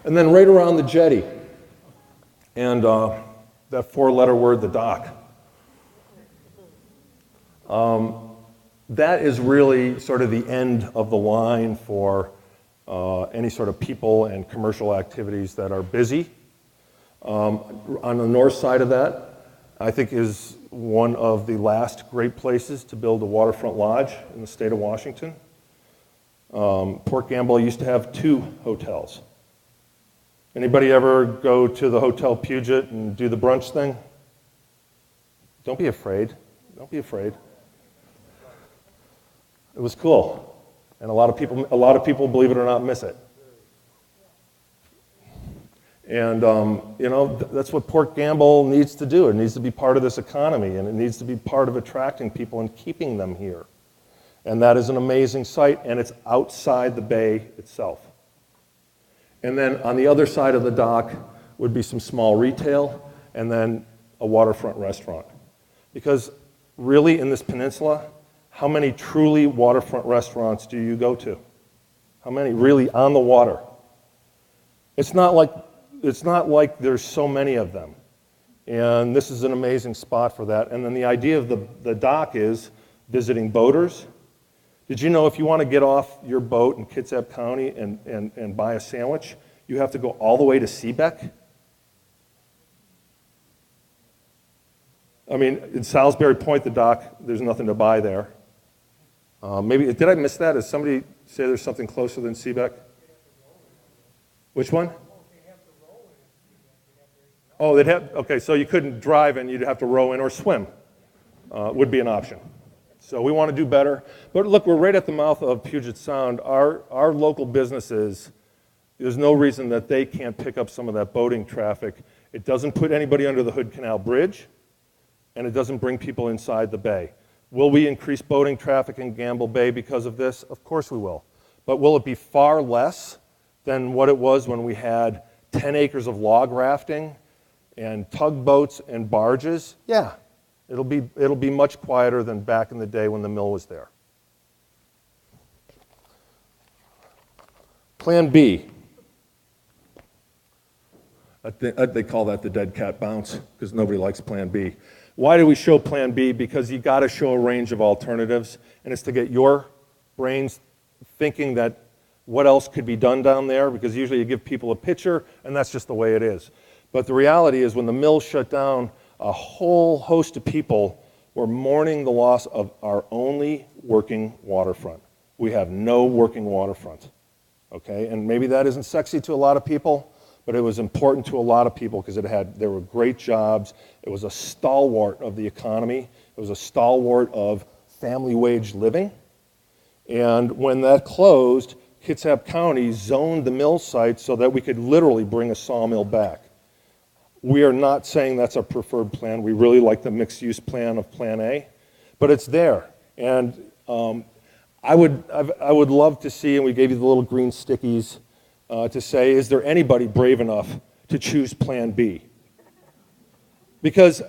And then right around the jetty, and that four-letter word, the dock. That is really sort of the end of the line for any sort of people and commercial activities that are busy. On the north side of that, I think is one of the last great places to build a waterfront lodge in the state of Washington. Port Gamble used to have 2 hotels. Anybody ever go to the Hotel Puget and do the brunch thing? Don't be afraid. Don't be afraid. It was cool, and a lot of people, believe it or not, miss it. And that's what Port Gamble needs to do. It needs to be part of this economy, and it needs to be part of attracting people and keeping them here. And that is an amazing site, and it's outside the bay itself. And then on the other side of the dock would be some small retail, and then a waterfront restaurant. Because really, in this peninsula, how many truly waterfront restaurants do you go to? How many really on the water? It's not like there's so many of them. And this is an amazing spot for that. And then the idea of the dock is visiting boaters. Did you know if you want to get off your boat in Kitsap County and buy a sandwich, you have to go all the way to Seebeck? I mean, in Salisbury Point, the dock, there's nothing to buy there. Did I miss that? Did somebody say there's something closer than Seebeck? Which one? Oh, okay, so you couldn't drive and you'd have to row in or swim, would be an option. So we want to do better. But look, we're right at the mouth of Puget Sound. Our local businesses, there's no reason that they can't pick up some of that boating traffic. It doesn't put anybody under the Hood Canal Bridge, and it doesn't bring people inside the bay. Will we increase boating traffic in Gamble Bay because of this? Of course we will. But will it be far less than what it was when we had 10 acres of log rafting and tugboats and barges? Yeah, it'll be much quieter than back in the day when the mill was there. Plan B. They call that the dead cat bounce because nobody likes Plan B. Why do we show Plan B? Because you got to show a range of alternatives, and it's to get your brains thinking that what else could be done down there, because usually you give people a picture, and that's just the way it is. But the reality is when the mill shut down, a whole host of people were mourning the loss of our only working waterfront. We have no working waterfront, okay? And maybe that isn't sexy to a lot of people, but it was important to a lot of people because there were great jobs. It was a stalwart of the economy. It was a stalwart of family wage living. And when that closed, Kitsap County zoned the mill site so that we could literally bring a sawmill back. We are not saying that's our preferred plan. We really like the mixed-use plan of Plan A, but it's there. And I would love to see, and we gave you the little green stickies, to say, is there anybody brave enough to choose Plan B? Because,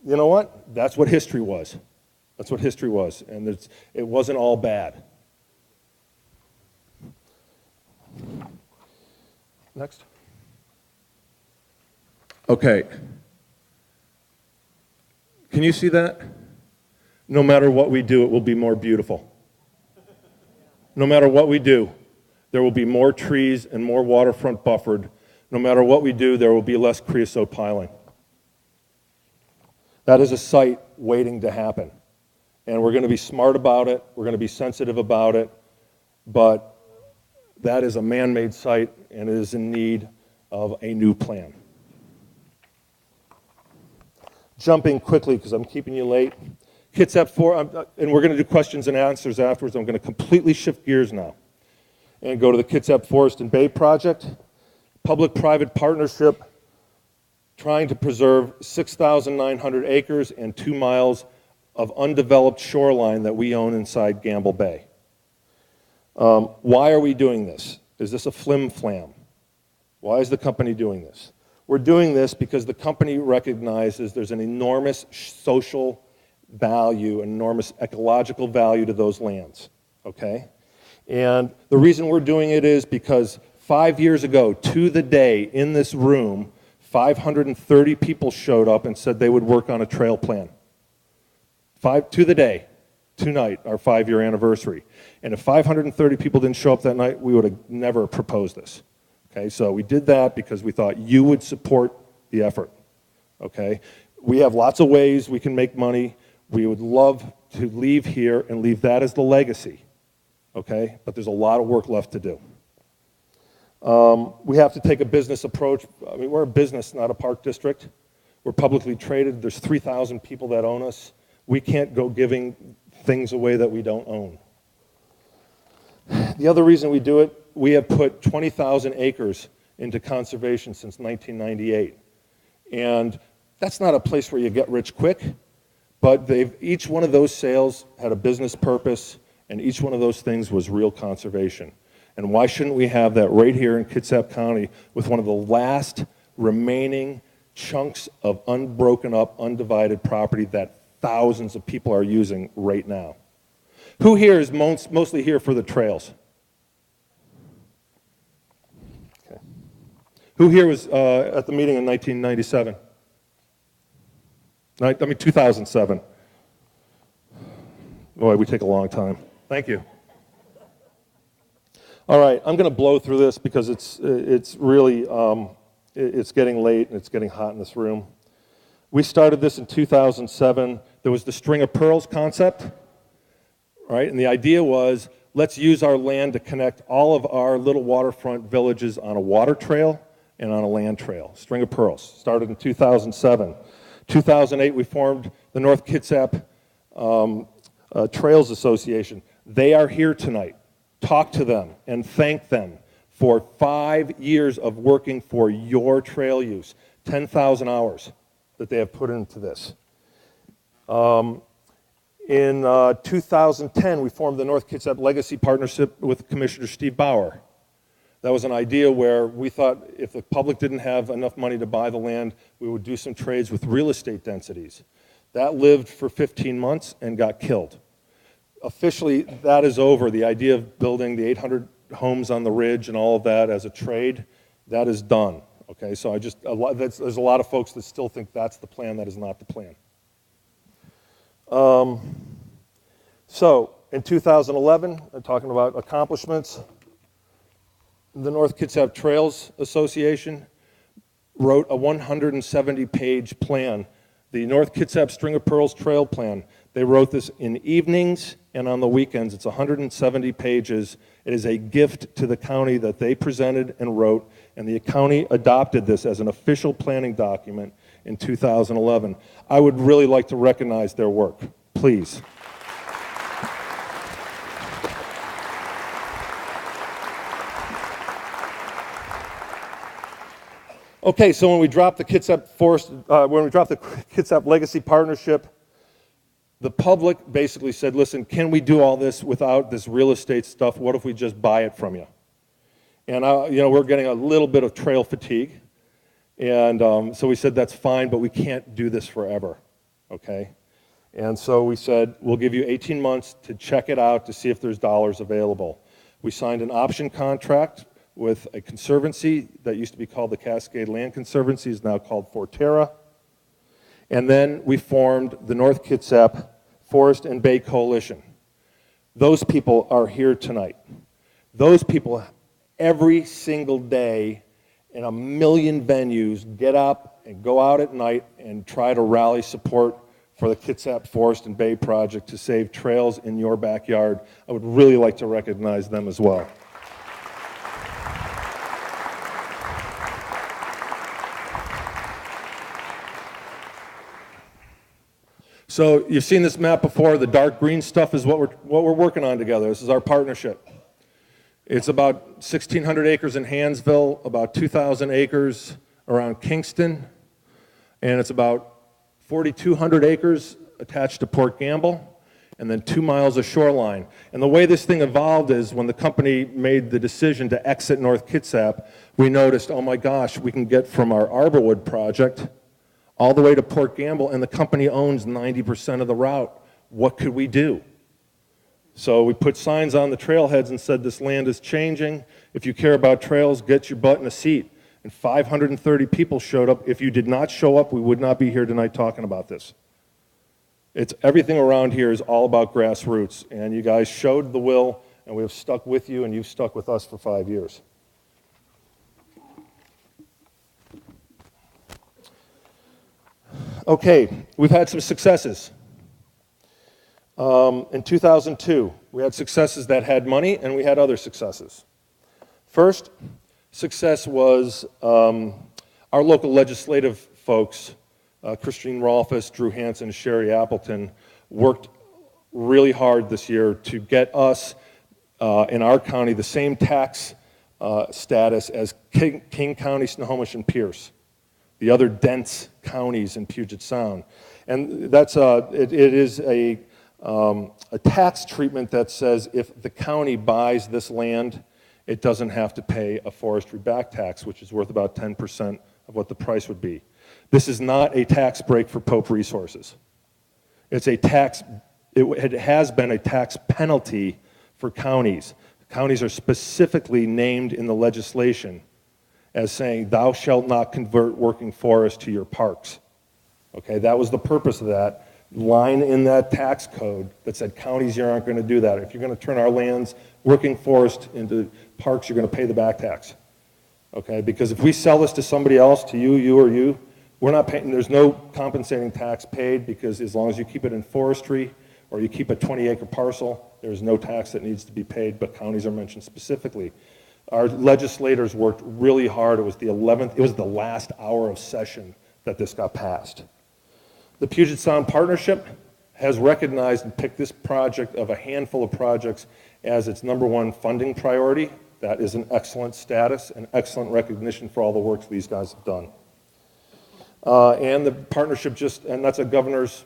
you know what? That's what history was. That's what history was, and it wasn't all bad. Next. Okay. Can you see that? No matter what we do, it will be more beautiful. No matter what we do, there will be more trees and more waterfront buffered. No matter what we do, there will be less creosote piling. That is a site waiting to happen. And we're going to be smart about it. We're going to be sensitive about it. But that is a man-made site, and it is in need of a new plan. Jumping quickly, because I'm keeping you late. Kitsap 4, and we're going to do questions and answers afterwards. I'm going to completely shift gears now and go to the Kitsap Forest and Bay project. Public-private partnership trying to preserve 6,900 acres and 2 miles of undeveloped shoreline that we own inside Gamble Bay. Why are we doing this? Is this a flim-flam? Why is the company doing this? We're doing this because the company recognizes there's an enormous social value, enormous ecological value to those lands, okay? And the reason we're doing it is because 5 years ago, to the day, in this room, 530 people showed up and said they would work on a trail plan. To the day, tonight, our 5-year anniversary. And if 530 people didn't show up that night, we would have never proposed this. Okay, so we did that because we thought you would support the effort. Okay, we have lots of ways we can make money. We would love to leave here and leave that as the legacy. Okay, but there's a lot of work left to do. We have to take a business approach. I mean, we're a business, not a park district. We're publicly traded. There's 3,000 people that own us. We can't go giving things away that we don't own. The other reason we do it, we have put 20,000 acres into conservation since 1998. And that's not a place where you get rich quick, but each one of those sales had a business purpose, and each one of those things was real conservation. And why shouldn't we have that right here in Kitsap County with one of the last remaining chunks of unbroken up, undivided property that thousands of people are using right now? Who here is mostly here for the trails? Okay. Who here was at the meeting in 1997? 2007. Boy, we take a long time. Thank you. All right, I'm going to blow through this because it's really, it's getting late and it's getting hot in this room. We started this in 2007. There was the string of pearls concept, right? And the idea was, let's use our land to connect all of our little waterfront villages on a water trail and on a land trail. String of pearls. Started in 2007. 2008, we formed the North Kitsap Trails Association. They are here tonight. Talk to them and thank them for 5 years of working for your trail use. 10,000 hours that they have put into this. In 2010, we formed the North Kitsap Legacy Partnership with Commissioner Steve Bauer. That was an idea where we thought if the public didn't have enough money to buy the land, we would do some trades with real estate densities. That lived for 15 months and got killed. Officially, that is over. The idea of building the 800 homes on the ridge and all of that as a trade, that is done. Okay, so there's a lot of folks that still think that's the plan. That is not the plan. So in 2011, I'm talking about accomplishments. The North Kitsap Trails Association wrote a 170-page plan, the North Kitsap String of Pearls Trail Plan. They wrote this in evenings and on the weekends. It's 170 pages. It is a gift to the county that they presented and wrote, and the county adopted this as an official planning document in 2011. I would really like to recognize their work, please. Okay, so when we dropped the Kitsap Kitsap Legacy Partnership, the public basically said, listen, can we do all this without this real estate stuff? What if we just buy it from you? And we're getting a little bit of trail fatigue. And so we said, that's fine, but we can't do this forever, okay? And so we said, we'll give you 18 months to check it out to see if there's dollars available. We signed an option contract with a conservancy that used to be called the Cascade Land Conservancy, is now called Forterra. And then we formed the North Kitsap Forest and Bay Coalition. Those people are here tonight. Those people, every single day in a million venues, get up and go out at night and try to rally support for the Kitsap Forest and Bay Project to save trails in your backyard. I would really like to recognize them as well. So you've seen this map before. The dark green stuff is what we're working on together. This is our partnership. It's about 1,600 acres in Hansville, about 2,000 acres around Kingston, and it's about 4,200 acres attached to Port Gamble, and then 2 miles of shoreline. And the way this thing evolved is when the company made the decision to exit North Kitsap, we noticed, oh my gosh, we can get from our Arborwood project all the way to Port Gamble, and the company owns 90% of the route. What could we do? So we put signs on the trailheads and said, this land is changing. If you care about trails, get your butt in a seat. And 530 people showed up. If you did not show up, we would not be here tonight talking about this. Everything around here is all about grassroots, and you guys showed the will, and we have stuck with you, and you've stuck with us for 5 years. Okay, we've had some successes. In 2002, we had successes that had money, and we had other successes. First success was our local legislative folks, Christine Rolfus, Drew Hansen, Sherry Appleton, worked really hard this year to get us in our county the same tax status as King County, Snohomish, and Pierce, the other dense counties in Puget Sound. And that's it is a tax treatment that says if the county buys this land, it doesn't have to pay a forestry back tax, which is worth about 10% of what the price would be. This is not a tax break for Pope Resources. It's a tax, it has been a tax penalty for counties. Counties are specifically named in the legislation as saying, thou shalt not convert working forest to your parks. Okay, that was the purpose of that line in that tax code that said counties here aren't going to do that. If you're going to turn our lands, working forest, into parks, you're going to pay the back tax. Okay, because if we sell this to somebody else, to you, or you, we're not paying, there's no compensating tax paid, because as long as you keep it in forestry or you keep a 20-acre parcel, there's no tax that needs to be paid, but counties are mentioned specifically. Our legislators worked really hard. It was the last hour of session that this got passed. The Puget Sound Partnership has recognized and picked this project of a handful of projects as its #1 funding priority. That is an excellent status and excellent recognition for all the work these guys have done. And the partnership and that's a governor's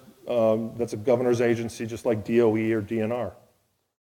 agency, just like DOE or DNR.